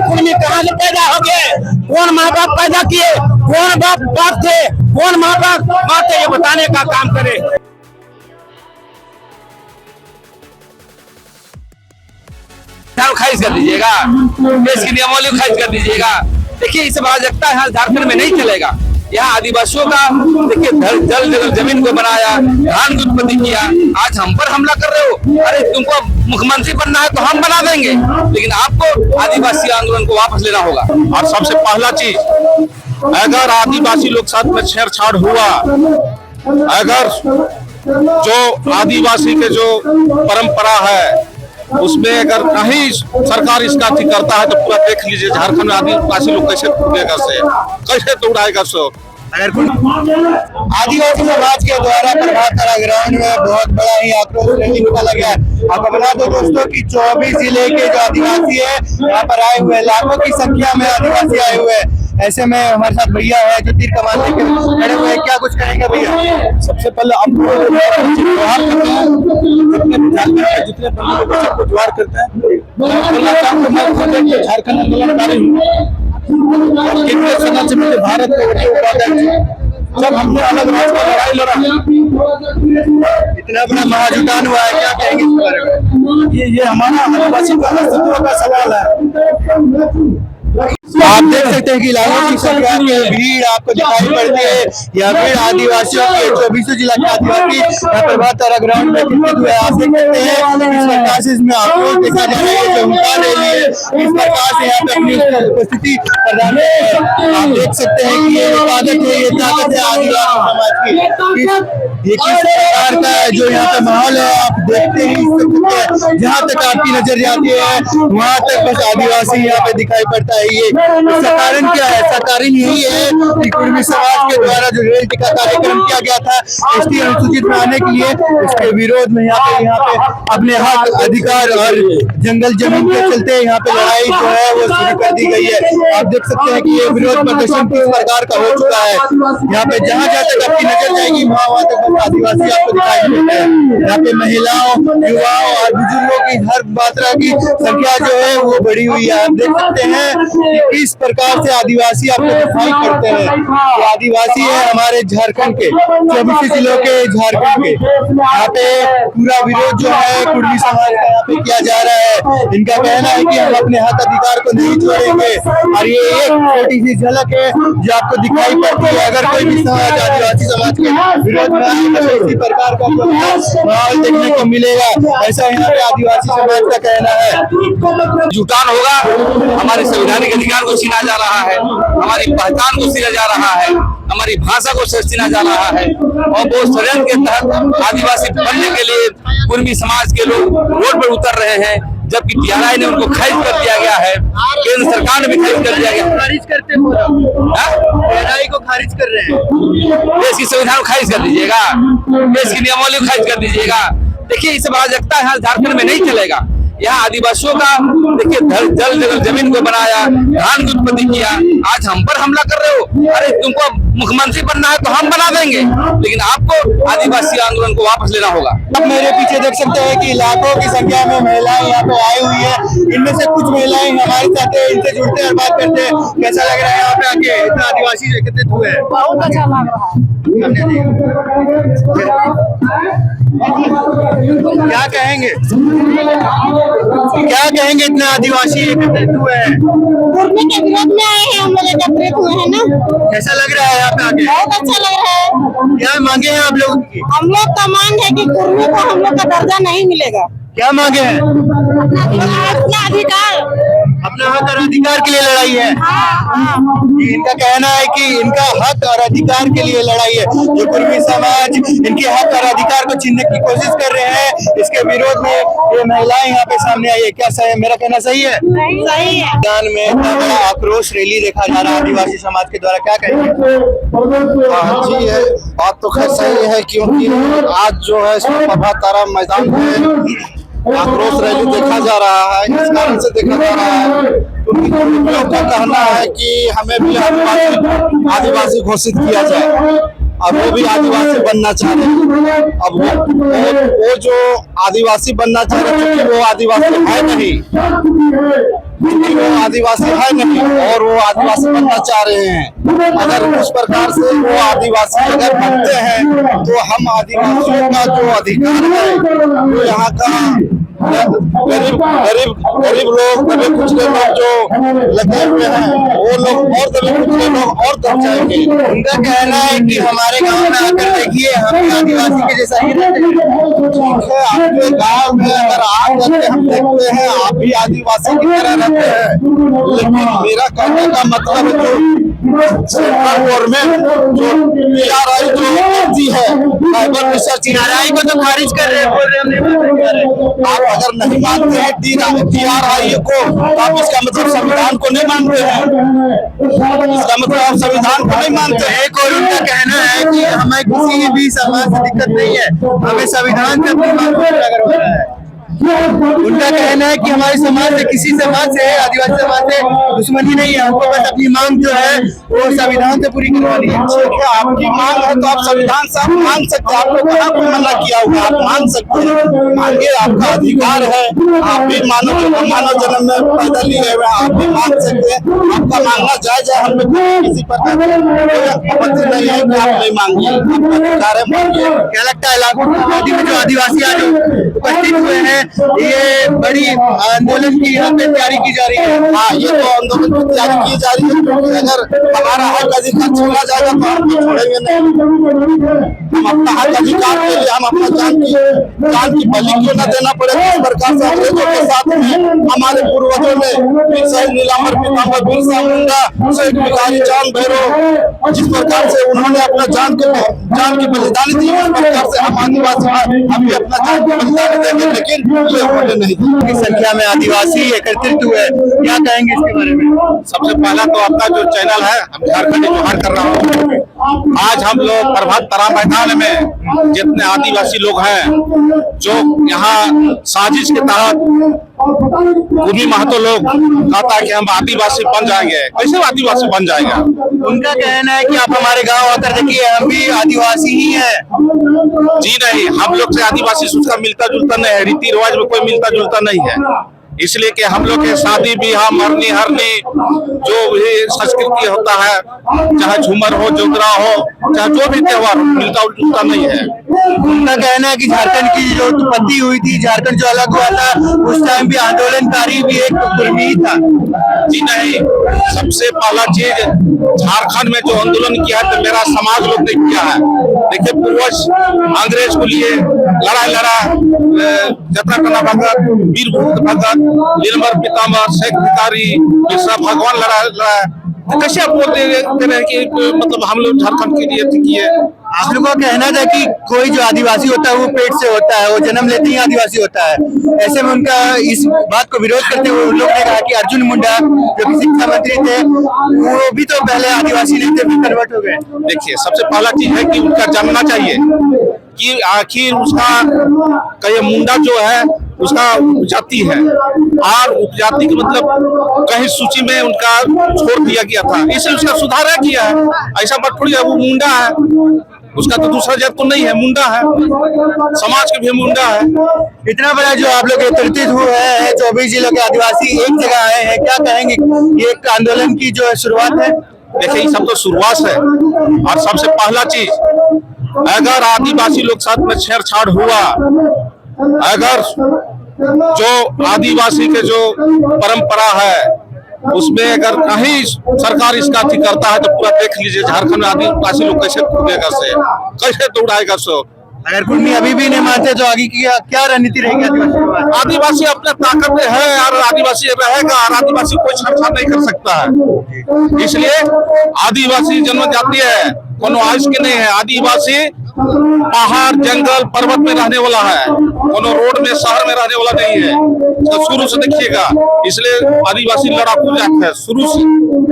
कुर्मी कहाँ से पैदा हो गए, कौन माँ बाप पैदा किए, कौन बाप थे, कौन माँ बाप थे, ये बताने का काम करे। खारिज कर दीजिएगा, देश के नियमावली खारिज कर दीजिएगा। देखिए इस अराजकता यहाँ झारखंड में नहीं चलेगा। यहाँ आदिवासियों का देखिए जल जगह जमीन को बनाया, धान की उत्पत्ति किया, आज हम पर हमला कर रहे हो। अरे तुमको मुख्यमंत्री बनना है तो हम बना देंगे, लेकिन आपको आदिवासी आंदोलन को वापस लेना होगा। और सबसे पहला चीज, अगर आदिवासी लोग साथ में छेड़छाड़ हुआ, अगर जो आदिवासी के जो परंपरा है उसमें अगर कहीं सरकार इसका ठीक करता है तो पूरा देख लीजिए झारखंड में आदिवासी लोग कैसे दौड़ाएगा सो। अगर आदिवासी समाज के द्वारा प्रभात तारा ग्राउंड में बहुत बड़ा ही आक्रोश रैली निकाला गया। आपको बता दो दोस्तों कि 24 जिले के जो आदिवासी है यहाँ पर आए हुए, लाखों की संख्या में आदिवासी आए हुए हैं। ऐसे में हमारे साथ भैया है जो तीर कमान लेकर खड़े हुए हैं, क्या कुछ कहेंगे भैया? सबसे पहले आप जितने को ज्वार करते हैं, झारखंड आंदोलनकारी कितने समय से मुझे भारत के उपाध्यक्ष, जब हमने अलग राज का लड़ाई लड़ा, इतना बड़ा महाजुटान हुआ है, क्या कहेंगे इस बारे में? ये हमारा आदिवासी का अस्तित्व का सवाल है। आप देख सकते हैं कि लाखों की संख्या में भीड़ आपको दिखाई पड़ती है। यहाँ भीड़ आदिवासियों के 24 जिला के आदिवासी यहाँ प्रभात तारा ग्राउंड में एकत्रित हुए। आप देख सकते हैं इस प्रकार से इसमें आक्रोश देखा जा रहा है, जो हुंकार रैली है इस प्रकार से यहाँ पे अपनी उपस्थिति प्रदान है। आप देख सकते हैं कि ये ताकत है, ये ताकत है आदिवासी समाज की। ये किस प्रकार का जो यहाँ पे माहौल है आप देखते ही सकते, जहाँ तक आपकी नजर जाती है वहाँ तक बस आदिवासी यहाँ पे दिखाई पड़ता है। ये इसका कारण क्या है? इसका कारण यही है कि कुर्मी समाज के द्वारा जो रेल टिका कार्यक्रम किया गया था एसटी अनुसूचित बनाने के लिए, उसके विरोध में यहाँ पे अपने हक अधिकार और जंगल जमीन के चलते यहाँ पे लड़ाई जो है वो शुरू कर दी गई है। आप देख सकते हैं कि ये विरोध प्रदर्शन किस प्रकार का हो चुका है। यहाँ पे जहाँ जहाँ तक आपकी नजर जाएगी वहाँ तक बस आदिवासी आपको दिखाई देते हैं। यहाँ पे महिलाओं, युवाओं और बुजुर्गों की हर मात्रा की संख्या जो है वो बढ़ी हुई है। आप देख सकते हैं कि इस प्रकार से आदिवासी आपको दिखाई पड़ते हैं। तो आदिवासी है हमारे झारखंड के 24 जिलों के, झारखंड के। यहाँ पे पूरा विरोध जो है कुर्मी समाज का यहाँ पे किया जा रहा है। इनका कहना है कि हम अपने हक अधिकार को नहीं छोड़ेंगे और ये एक छोटी सी झलक है जो आपको दिखाई पड़ती है। अगर कोई भी समाज आदिवासी समाज के विरोध में आएगा तो इसी प्रकार का माहौल देखने को मिलेगा, ऐसा यहाँ पे आदिवासी समाज का कहना है। जुटान होगा, हमारे संवैधानिक अधिकार को छीना जा रहा है, हमारी पहचान को छीना जा रहा है, हमारी भाषा को छीना जा रहा है और वो षड्यंत्र के तहत आदिवासी बनने के लिए कुर्मी समाज के लोग रोड पर उतर रहे हैं, जबकि टीआरआई ने उनको खारिज कर दिया गया है, केंद्र सरकार ने भी खारिज कर दिया गया। खारिज करते टीआरआई को खारिज कर रहे हैं। देश की संविधान को खारिज कर दीजिएगा, देश की नियमावली को खारिज कर दीजिएगा। देखिए इस अराजकता यहाँ झारखंड में नहीं चलेगा। यहाँ आदिवासियों का देखिए जल जगह जमीन को बनाया, धान की उत्पत्ति किया, आज हम पर हमला कर रहे हो। अरे तुमको मुख्यमंत्री बनना है तो हम बना देंगे, लेकिन आपको आदिवासी आंदोलन को वापस लेना होगा। आप मेरे पीछे देख सकते हैं कि लाखों की संख्या में महिलाएं यहाँ पे आई हुई है। इनमें से कुछ महिलाएं हमारे साथ है, इनसे जुड़ते हैं और बात करते हैं। कैसा लग रहा है यहाँ पे आके? इतना आदिवासी एकत्रित हुए हैं, बहुत अच्छा लग रहा है। क्या कहेंगे, क्या कहेंगे? इतना आदिवासी एकत्रित हुए हैं, कुर्मी के विरोध में आए हैं, हम लोग एकत्रित हुए हैं ना। कैसा लग रहा है यहाँ पे आके? बहुत अच्छा लग रहा है। क्या मांगे हैं आप लोगों की? हम लोग का मांग है कि कुर्मी को हम लोग का दर्जा नहीं मिलेगा। क्या मांगे हैं? अपना अधिकार, अपना हक और अधिकार के लिए लड़ाई है। इनका कहना है कि इनका हक और अधिकार के लिए लड़ाई है। जो कुर्मी समाज इनके हक और अधिकार को छीनने की कोशिश कर रहे हैं, इसके विरोध में ये महिलाएं यहाँ पे सामने आई है। क्या सही है? मेरा कहना सही है? सही है। मैदान में इतना बड़ा आक्रोश रैली देखा जा रहा है आदिवासी समाज के द्वारा, क्या कहेंगे? जी है, बात तो खैर सही है, क्योंकि आज जो है प्रभात तारा मैदान में आक्रोश रैली देखा जा रहा है। इस कारण से देखा जा रहा है क्योंकि लोगों का कहना है कि हमें भी आदिवासी घोषित किया जाए अब वो भी आदिवासी बनना चाह रहे हैं। अब वो जो आदिवासी बनना चाह रहे हैं, क्योंकि वो आदिवासी है नहीं, क्योंकि वो आदिवासी है नहीं और वो आदिवासी बनना चाह रहे हैं। अगर उस प्रकार से वो आदिवासी अगर बनते हैं तो हम आदिवासियों का जो अधिकार है, जो यहाँ का गरीब लोग, दबे कुचले लोग जो लगे हुए हैं, वो लोग और दबे कुचले लोग और दब जाएंगे। उनका कहना है कि हमारे गांव में आकर देखिए, हम आदिवासी के जैसा ही रहते हैं। ठीक है, आपके गांव में अगर आकर के हम देखते हैं आप भी आदिवासी की तरह रहते हैं, लेकिन मेरा कहने का मतलब है जो सेंट्रल गवर्नमेंट जो TRI जो करती है, ट्राइबल रिसर्च TRI को तो खारिज कर रहे हैं, बोल रहे हैं हम नहीं कर रहे। आप अगर नहीं मानते हैं TRI को, आप इसका मतलब संविधान को नहीं मानते हैं। इसका मतलब आप संविधान को नहीं मानते हैं। एक और उनका कहना है कि हमें किसी भी समाज से दिक्कत नहीं है, हमें संविधान से अपनी मांग को पूरा करवाना है। उनका कहना है कि हमारे समाज से, किसी समाज से, आदिवासी समाज से दुश्मनी नहीं है, हमको बस अपनी मांग जो है वो संविधान से पूरी करवानी है। ठीक है, आपकी मांग है तो आप संविधान से आप मांग सकते हैं। आपको कहाँ कोई मना किया हुआ, आप मांग सकते हैं, मांगे, आपका अधिकार है। आप भी मानव जन्म में पैदा लिए हुए हैं, आप भी मांग सकते हैं। आपका मांगना जायज है, हमें किसी प्रकार कोई आपत्ति नहीं है कि आप नहीं मांगिए, आपका अधिकार है, मांगिए। क्या लगता है इलाकों की आबादी में जो आदिवासी आज उपस्थित हुए हैं, ये बड़ी आंदोलन की यहाँ पे तैयारी की जा रही है? हाँ, ये तो आंदोलन की तैयारी की जा रही है, क्योंकि अगर हमारा हक अधिकार छीना जाएगा तो हम तो छोड़ेंगे नहीं। हम अपना हक अधिकार के लिए हम अपना जान की बलि क्यों न देना पड़ेगा। इस प्रकार से अंग्रेजों के साथ में हमारे पूर्वजों ने वीर शहीद नीलांबर पीताम्बर बिरसा मुंडा, शहीद भिखारी चांद भैरव, जिस प्रकार से उन्होंने अपना जान की बलिदानी दी, उस प्रकार से हम आदिवासी हम भी अपना जान की बलिदानी देंगे, लेकिन ये होने नहीं दी। इस संख्या में आदिवासी एकत्रित हुए, क्या कहेंगे इसके बारे में? सबसे पहला तो आपका जो चैनल है, हम झारखंडी जोहार कर रहा हूँ। आज हम लोग प्रभात तारा मैदान में जितने आदिवासी लोग हैं, जो यहाँ साजिश के तहत कुर्मी महतो लोग कहता है कि हम आदिवासी बन जाएंगे। कैसे आदिवासी बन जाएगा? उनका कहना है कि आप हमारे गांव आकर देखिए, हम भी आदिवासी ही हैं। जी नहीं, हम लोग से आदिवासी से उसका मिलता जुलता नहीं है, रीति रिवाज में कोई मिलता जुलता नहीं है। इसलिए कि हम लोग के शादी ब्याह, मरनी हरनी जो भी संस्कृति होता है, चाहे झूमर हो, जोगरा हो, चाहे जो भी त्योहार हो, मिलता जुलता नहीं है। उनका कहना है कि झारखंड की जो उत्पत्ति हुई थी, झारखंड जो अलग हुआ था, उस टाइम भी आंदोलनकारी भी एक कुर्मी था। जी नहीं, सबसे पहला चीज झारखंड में जो आंदोलन किया है तो मेरा समाज लोग ने किया है। देखिए, पूर्वज अंग्रेज को लिए लड़ाई लड़ा, जतरा टना भगत, वीर भगत, नीलांबर पीताम्बर, शेख भिखारी, बिरसा भगवान लड़ा। तो कैसे आप बोलते हैं कि मतलब हम लोग झारखंड के लिए किए? आप लोगों का कहना था कि कोई जो आदिवासी होता है वो पेट से होता है, वो जन्म लेते ही आदिवासी होता है। ऐसे में उनका इस बात को विरोध करते हुए उन लोगों ने कहा कि अर्जुन मुंडा जो कि शिक्षा मंत्री थे, वो भी तो पहले आदिवासी नहीं थे, फिर कन्वर्ट हो गए। देखिए, सबसे पहला चीज है कि उनका जानना चाहिए कि आखिर उसका कहीं मुंडा जो है उसका उपजाति है, और उपजाति का मतलब कहीं सूची में उनका छोड़ दिया गया था, इसलिए उसका सुधार किया है। ऐसा बात थोड़ी है, वो मुंडा है, उसका तो दूसरा जात तो नहीं है, मुंडा है, समाज के भी मुंडा है। इतना बड़ा जो आप लोग एकत्रित हुए हैं, 24 जिलों के आदिवासी एक जगह आए हैं, क्या कहेंगे? ये एक आंदोलन की जो शुरुआत है। देखिए, ये सब तो शुरुआत है, और सबसे पहला चीज, अगर आदिवासी लोग साथ में छेड़छाड़ हुआ, अगर जो आदिवासी के जो परंपरा है उसमें अगर कहीं सरकार इसका अति करता है तो पूरा देख लीजिए झारखंड में आदिवासी लोग कैसे कूदेगा से, कैसे दौड़ाएगा सो। अगर कुर्मी अभी भी नहीं मानते तो आगे की क्या रणनीति रहेगी? आदिवासी अपने ताकत में है और आदिवासी रहेगा, और आदिवासी कोई छेड़छाड़ नहीं कर सकता है। इसलिए आदिवासी जनजाति है, कोनो आइस के नहीं है। आदिवासी पहाड़, जंगल, पर्वत में रहने वाला है, कोनो रोड में, शहर में रहने वाला नहीं है। तो शुरू से देखिएगा, इसलिए आदिवासी लड़ाकू जात है शुरू से।